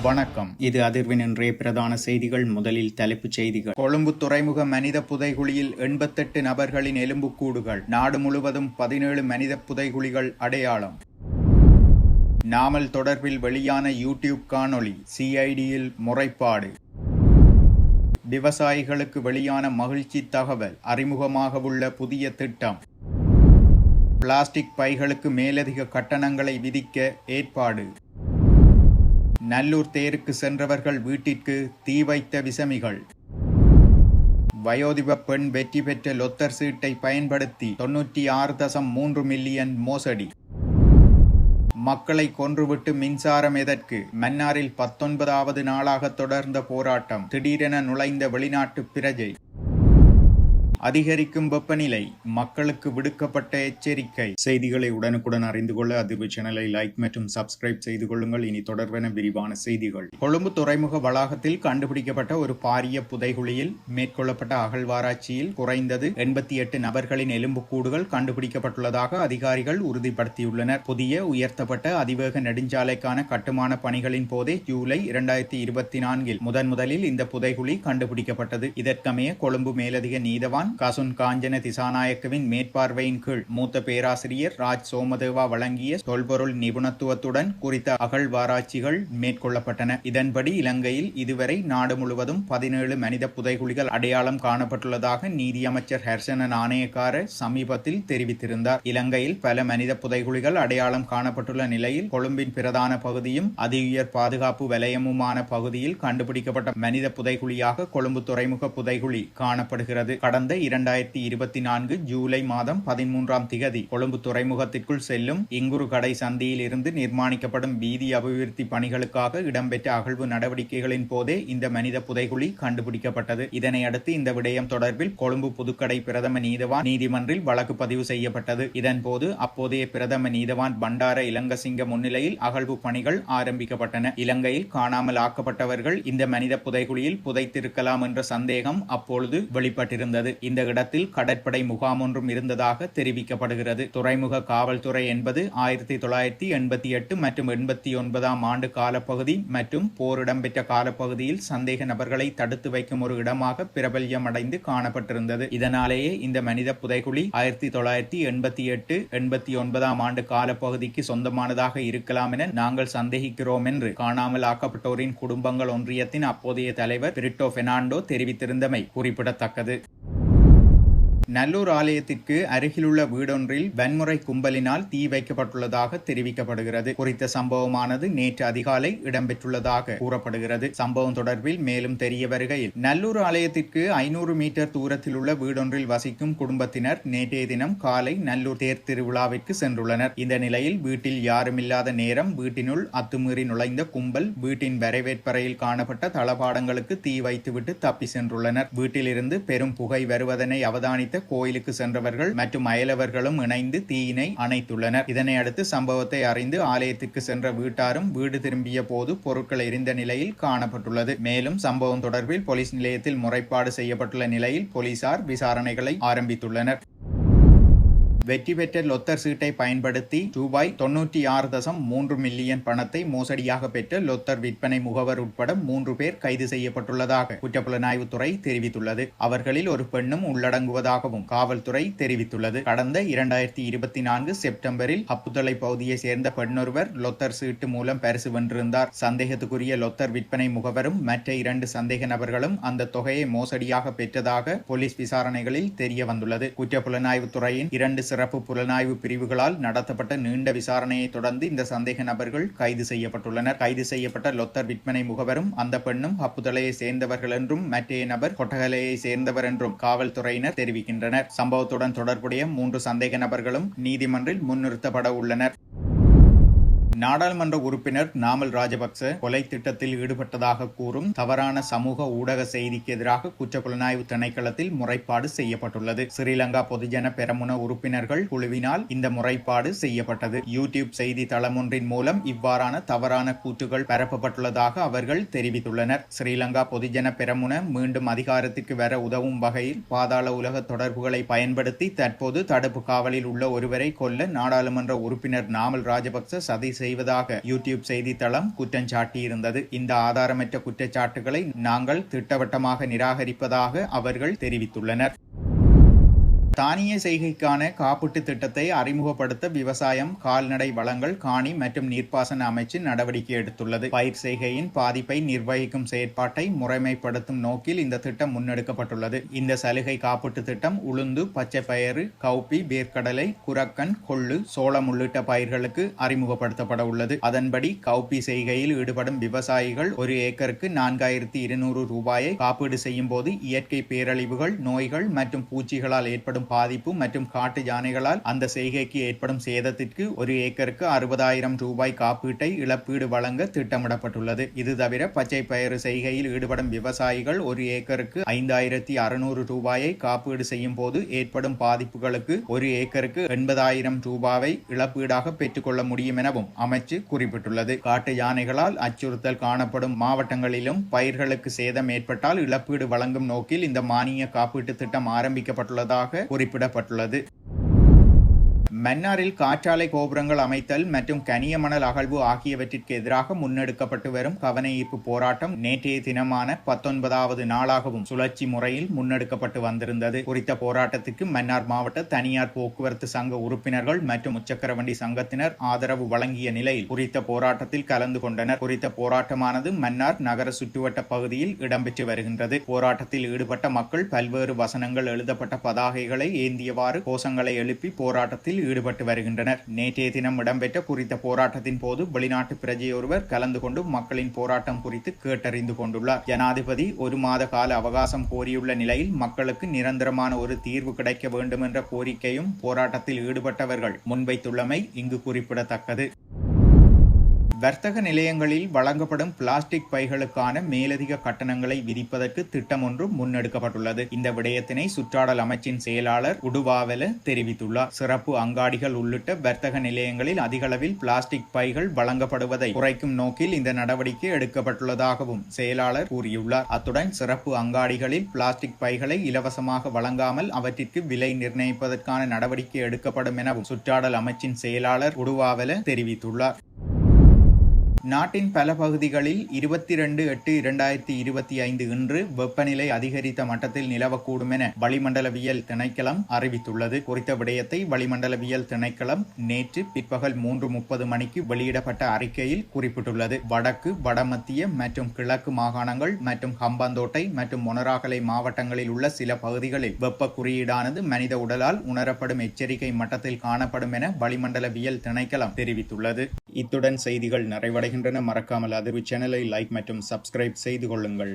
வணக்கம். இது அதிர்வின் இன்றைய பிரதான செய்திகள். முதலில் தலைப்புச் செய்திகள். கொழும்பு துறைமுக மனித புதைகுழியில் 88 நபர்களின் எலும்புக்கூடுகள். நாடு முழுவதும் 17 மனித புதைகுழிகள் அடையாளம். நாமல் தொடர்பில் வெளியான யூடியூப் காணொளி. சிஐடியில் முறைப்பாடு. விவசாயிகளுக்கு வெளியான மகிழ்ச்சி தகவல். அறிமுகமாகவுள்ள புதிய திட்டம். பிளாஸ்டிக் பைகளுக்கு மேலதிக கட்டணங்களை விதிக்க ஏற்பாடு. நல்லூர் தேருக்கு சென்றவர்கள் வீட்டிற்கு தீ வைத்த விசமிகள். வயோதிப பெண் வெற்றி பெற்ற லொத்தர் சீட்டை பயன்படுத்தி 96.3 மில்லியன் மோசடி. மக்களை கொன்றுவிட்டு மின்சாரம் எதற்கு? மன்னாரில் 19வது நாளாக தொடர்ந்த போராட்டம். திடீரென நுழைந்த வெளிநாட்டு பிரஜை. அதிகரிக்கும் வெப்பநிலை, மக்களுக்கு விடுக்கப்பட்ட எச்சரிக்கை. செய்திகளை உடனுக்குடன் அறிந்து கொள்ள அதிர்வு சேனலை லைக் மற்றும் சப்ஸ்கிரைப் செய்து கொள்ளுங்கள். இனி தொடர்பென விரிவான செய்திகள். கொழும்பு துறைமுக வளாகத்தில் கண்டுபிடிக்கப்பட்ட ஒரு பாரிய புதைகுழியில் மேற்கொள்ளப்பட்ட அகழ்வாராய்ச்சியில் குறைந்தது 88 நபர்களின் எலும்புக்கூடுகள் கண்டுபிடிக்கப்பட்டுள்ளதாக அதிகாரிகள் உறுதிப்படுத்தியுள்ளனர். புதிய உயர்த்தப்பட்ட அதிவேக நெடுஞ்சாலைக்கான கட்டுமான பணிகளின் போதே ஜூலை 2024 முதலில் இந்த புதைகுழி கண்டுபிடிக்கப்பட்டது. இதற்கமைய கொழும்பு மேலதிக நீதவான் கசுன் காஞ்சன திசாநாயக்கவின் மேற்பார்வையின் கீழ் மூத்த பேராசிரியர் ராஜ் சோமதேவா வழங்கிய தொல்பொருள் நிபுணத்துவத்துடன் குறித்த அகழ்வாராய்ச்சிகள் மேற்கொள்ளப்பட்டன. இதன்படி இலங்கையில் இதுவரை நாடு முழுவதும் 17 மனித புதைகுழிகள் அடையாளம் காணப்பட்டுள்ளதாக நீதியமைச்சர் ஹர்ஷன நாணயக்கார சமீபத்தில் தெரிவித்திருந்தார். இலங்கையில் பல மனித புதைகுழிகள் அடையாளம் காணப்பட்டுள்ள நிலையில் கொழும்பின் பிரதான பகுதியும் அதிஉயர் பாதுகாப்பு வலயமுமான பகுதியில் கண்டுபிடிக்கப்பட்ட மனித புதைகுழியாக கொழும்பு துறைமுக புதைகுழி காணப்படுகிறது. கடந்த 2024 ஜூலை மாதம் 13ஆம் திகதி கொழும்பு துறைமுகத்திற்குள் செல்லும் இங்குரு கடை சந்தியில் இருந்து நிர்மாணிக்கப்படும் வீதி அபிவிருத்தி பணிகளுக்காக இடம்பெற்ற அகழ்வு நடவடிக்கைகளின் போதே இந்த மனித புதைகுழி கண்டுபிடிக்கப்பட்டது. இதனையடுத்து இந்த விடயம் தொடர்பில் கொழும்பு புதுக்கடை பிரதம நீதவான் நீதிமன்றில் வழக்கு பதிவு செய்யப்பட்டது. இதன்போது அப்போதைய பிரதம நீதவான் பண்டார இலங்கசிங்க முன்னிலையில் அகழ்வு பணிகள் ஆரம்பிக்கப்பட்டன. இலங்கையில் காணாமல் ஆக்கப்பட்டவர்கள் இந்த மனித புதைகுழியில் புதைத்திருக்கலாம் என்ற சந்தேகம் அப்பொழுது வெளிப்பட்டிருந்தது. இந்த இடத்தில் கடற்படை முகாம் ஒன்றும் இருந்ததாக தெரிவிக்கப்படுகிறது. துறைமுக காவல்துறை என்பது 1988 மற்றும் 89ஆம் ஆண்டு காலப்பகுதி மற்றும் போர் இடம்பெற்ற காலப்பகுதியில் சந்தேக நபர்களை தடுத்து வைக்கும் ஒரு இடமாக பிரபல்யம் அடைந்து காணப்பட்டிருந்தது. இதனாலேயே இந்த மனித புதைகுழி 1988 89ஆம் ஆண்டு காலப்பகுதிக்கு சொந்தமானதாக இருக்கலாம் என நாங்கள் சந்தேகிக்கிறோம் என்று காணாமல் ஆக்கப்பட்டோரின் குடும்பங்கள் ஒன்றியத்தின் அப்போதைய தலைவர் பிரிட்டோ பெர்னாண்டோ தெரிவித்திருந்தமை குறிப்பிடத்தக்கது. நல்லூர் ஆலயத்திற்கு அருகிலுள்ள வீடொன்றில் வன்முறை கும்பலினால் தீ வைக்கப்பட்டுள்ளதாக தெரிவிக்கப்படுகிறது. குறித்த சம்பவமானது நேற்று அதிகாலை இடம்பெற்றுள்ளதாக கூறப்படுகிறது. சம்பவம் தொடர்பில் மேலும் தெரிய வருகையில், நல்லூர் ஆலயத்திற்கு 500 மீட்டர் தூரத்தில் உள்ள வீடொன்றில் வசிக்கும் குடும்பத்தினர் நேற்றைய தினம் காலை நல்லூர் தேர் திருவிழாவிற்கு சென்றுள்ளனர். இந்த நிலையில் வீட்டில் யாருமில்லாத நேரம் வீட்டினுள் அத்துமீறி நுழைந்த கும்பல் வீட்டின் வரவேற்பறையில் காணப்பட்ட தளபாடங்களுக்கு தீ வைத்துவிட்டு தப்பி சென்றுள்ளனர். வீட்டிலிருந்து பெரும் புகை வருவதனை அவதானித்த கோயிலுக்கு சென்றவர்கள் மற்றும் அயலவர்களும் இணைந்து தீயினை அணைத்துள்ளனர். இதனை அடுத்து சம்பவத்தை அறிந்து ஆலயத்திற்கு சென்ற வீட்டாரும் வீடு திரும்பிய போது பொருட்கள் எரிந்த நிலையில் காணப்பட்டுள்ளது. மேலும் சம்பவம் தொடர்பில் போலீஸ் நிலையத்தில் முறைப்பாடு செய்யப்பட்டுள்ள நிலையில் போலீசார் விசாரணைகளை ஆரம்பித்துள்ளனர். வெற்றி பெற்ற லொத்தர் சீட்டை பயன்படுத்தி ரூபாய் 96.3 மில்லியன் பணத்தை மோசடியாக பெற்ற லொத்தர் விற்பனை முகவர் உட்பட 3 பேர் கைது செய்யப்பட்டுள்ளதாக குற்றப்புலனாய்வுத்துறை தெரிவித்துள்ளது. அவர்களில் ஒரு பெண்ணும் உள்ளடங்குவதாகவும் காவல்துறை தெரிவித்துள்ளது. கடந்த 2024 செப்டம்பரில் ஹப்புத்தளை பகுதியை சேர்ந்த பெண்ணொருவர் லொத்தர் சீட்டு மூலம் பரிசு வென்றிருந்தார். சந்தேகத்துக்குரிய லொத்தர் விற்பனை முகவரும் மற்ற 2 சந்தேக நபர்களும் அந்த தொகையை மோசடியாக பெற்றதாக போலீஸ் விசாரணைகளில் தெரிய வந்துள்ளது. குற்றப்புலனாய்வுத்துறையின் 2 சிறப்பு புலனாய்வு பிரிவுகளால் நடத்தப்பட்ட நீண்ட விசாரணையை தொடர்ந்து இந்த சந்தேக நபர்கள் கைது செய்யப்பட்டுள்ளனர். கைது செய்யப்பட்ட லொத்தர் விற்பனை முகவரும் அந்த பெண்ணும் ஹப்புதளையை சேர்ந்தவர்கள் என்றும் மற்றைய நபர் கொட்டகலையை சேர்ந்தவர் என்றும் காவல்துறையினர் தெரிவிக்கின்றனர். சம்பவத்துடன் தொடர்புடைய 3 சந்தேக நபர்களும் நீதிமன்றில் முன்னிறுத்தப்பட உள்ளனர். நாடாளுமன்ற உறுப்பினர் நாமல் ராஜபக்ச கொலை திட்டத்தில் ஈடுபட்டதாக கூறும் தவறான சமூக ஊடக செய்திக்கு எதிராக குற்றப்புலனாய்வு திணைக்களத்தில் முறைப்பாடு செய்யப்பட்டுள்ளது. ஸ்ரீலங்கா பொதுஜன பெரமுன உறுப்பினர்கள் குழுவினால் இந்த முறைப்பாடு செய்யப்பட்டது. யூடியூப் செய்தி தளம் ஒன்றின் மூலம் இவ்வாறான தவறான கூற்றுகள் பரப்பப்பட்டுள்ளதாக அவர்கள் தெரிவித்துள்ளனர். ஸ்ரீலங்கா பொதுஜன பெரமுன மீண்டும் அதிகாரத்திற்கு வர உதவும் வகையில் பாதாள உலக தொடர்புகளை பயன்படுத்தி தற்போது தடுப்பு காவலில் உள்ள ஒருவரை கொல்ல நாடாளுமன்ற உறுப்பினர் நாமல் ராஜபக்ச சதி செய்வதாக யூடியூப் செய்தித்தளம் குற்றம் சாட்டியிருந்தது. இந்த ஆதாரமற்ற குற்றச்சாட்டுகளை நாங்கள் திட்டவட்டமாக நிராகரிப்பதாக அவர்கள் தெரிவித்துள்ளனர். தானிய செய்கைக்கான காப்பீட்டு திட்டத்தை அறிமுகப்படுத்த விவசாயம், கால்நடை வளங்கள், காணி மற்றும் நீர்ப்பாசன அமைச்சு நடவடிக்கை எடுத்துள்ளது. பயிர் செய்கையின் பாதிப்பை நிர்வகிக்கும் செயற்பாட்டை முறைமைப்படுத்தும் நோக்கில் இந்த திட்டம் முன்னெடுக்கப்பட்டுள்ளது. இந்த சலுகை காப்பீட்டு திட்டம் உளுந்து, பச்சை பயறு, கவுப்பி, வேர்க்கடலை, குரக்கன், கொள்ளு, சோளம் உள்ளிட்ட பயிர்களுக்கு அறிமுகப்படுத்தப்பட உள்ளது. அதன்படி கவுப்பி செய்கையில் ஈடுபடும் விவசாயிகள் ஒரு ஏக்கருக்கு 4200 ரூபாயை காப்பீடு செய்யும் போது இயற்கை பேரழிவுகள், நோய்கள் மற்றும் பூச்சிகளால் ஏற்படும் பாதிப்பு மற்றும் காட்டு யானைகளால் அந்த செய்கைக்கு ஏற்படும் சேதத்திற்கு ஒரு ஏக்கருக்கு 60,000 ரூபாய் காப்பீட்டை இழப்பீடு வழங்க திட்டமிடப்பட்டுள்ளது. இது தவிர பச்சை பயிறு செய்கையில் ஈடுபடும் விவசாயிகள் ஒரு ஏக்கருக்கு 5,600 ரூபாயை காப்பீடு செய்யும் போது ஏற்படும் பாதிப்புகளுக்கு ஒரு ஏக்கருக்கு 80,000 ரூபாவை இழப்பீடாக பெற்றுக்கொள்ள முடியும் எனவும் அமைச்சு குறிப்பிட்டுள்ளது. காட்டு யானைகளால் அச்சுறுத்தல் காணப்படும் மாவட்டங்களிலும் பயிர்களுக்கு சேதம் ஏற்பட்டால் இழப்பீடு வழங்கும் நோக்கில் இந்த மானிய காப்பீட்டு திட்டம் ஆரம்பிக்கப்பட்டுள்ளதாக குறிப்பிடப்பட்டுள்ளது. மன்னாரில் காற்றாலை கோபுரங்கள் அமைத்தல் மற்றும் கனிய மணல் அகழ்வு ஆகியவற்றிற்கு எதிராக முன்னெடுக்கப்பட்டு வரும் கவன ஈர்ப்பு போராட்டம் நேற்றைய தினமான 19வது நாளாகவும் சுழற்சி முறையில் முன்னெடுக்கப்பட்டு வந்திருந்தது. குறித்த போராட்டத்திற்கு மன்னார் மாவட்ட தனியார் போக்குவரத்து சங்க உறுப்பினர்கள் மற்றும் முச்சக்கர வண்டி சங்கத்தினர் ஆதரவு வழங்கிய நிலையில் குறித்த போராட்டத்தில் கலந்து கொண்டனர். குறித்த போராட்டமானது மன்னார் நகர சுற்றுவட்ட பகுதியில் இடம்பெற்று வருகின்றது. போராட்டத்தில் ஈடுபட்ட மக்கள் பல்வேறு வசனங்கள் எழுதப்பட்ட பதாகைகளை ஏந்தியவாறு கோஷங்களை எழுப்பி போராட்டத்தில் ஈடுபட்டு வருகின்றனர். நேற்றைய தினம் இடம்பெற்ற குறித்த போராட்டத்தின் போது வெளிநாட்டு பிரஜையொருவர் கலந்து கொண்டு மக்களின் போராட்டம் குறித்து கேட்டறிந்து கொண்டுள்ளார். ஜனாதிபதி 1 மாத கால அவகாசம் கோரியுள்ள நிலையில் மக்களுக்கு நிரந்தரமான ஒரு தீர்வு கிடைக்க வேண்டும் என்ற கோரிக்கையும் போராட்டத்தில் ஈடுபட்டவர்கள் முன்வைத்துள்ளமை இங்கு குறிப்பிடத்தக்கது. வர்த்தக நிலையங்களில் வழங்கப்படும் பிளாஸ்டிக் பைகளுக்கான மேலதிக கட்டணங்களை விதிப்பதற்கு திட்டம் ஒன்று முன்னெடுக்கப்பட்டுள்ளது. இந்த விடயத்தினை சுற்றாடல் அமைச்சின் செயலாளர் உடுவாவெல தெரிவித்துள்ளார். சிறப்பு அங்காடிகள் உள்ளிட்ட வர்த்தக நிலையங்களில் அதிகளவில் பிளாஸ்டிக் பைகள் வழங்கப்படுவதை குறைக்கும் நோக்கில் இந்த நடவடிக்கை எடுக்கப்பட்டுள்ளதாகவும் செயலாளர் கூறியுள்ளார். அத்துடன் சிறப்பு அங்காடிகளில் பிளாஸ்டிக் பைகளை இலவசமாக வழங்காமல் அவற்றிற்கு விலை நிர்ணயிப்பதற்கான நடவடிக்கை எடுக்கப்படும் எனவும் சுற்றாடல் அமைச்சின் செயலாளர் உடுவாவெல தெரிவித்துள்ளார். நாட்டின் பல பகுதிகளில் 22/8/2025 இன்று வெப்பநிலை அதிகரித்த மட்டத்தில் நிலவக்கூடும் என வளிமண்டலவியல் திணைக்களம் அறிவித்துள்ளது. குறித்த விடயத்தை வளிமண்டலவியல் திணைக்களம் நேற்று பிற்பகல் 3:30 மணிக்கு வெளியிடப்பட்ட அறிக்கையில் குறிப்பிட்டுள்ளது. வடக்கு, வடமத்திய மற்றும் கிழக்கு மாகாணங்கள் மற்றும் ஹம்பாந்தோட்டை மற்றும் மொனராகலை மாவட்டங்களில் உள்ள சில பகுதிகளில் வெப்ப குறியீடானது மனித உடலால் உணரப்படும் எச்சரிக்கை மட்டத்தில் காணப்படும் என வளிமண்டலவியல் திணைக்களம் தெரிவித்துள்ளது. இத்துடன் செய்திகள் நிறைவடைகின்றன. மறக்காமல் அதிர்வு சேனலை லைக் மற்றும் சப்ஸ்கிரைப் செய்து கொள்ளுங்கள்.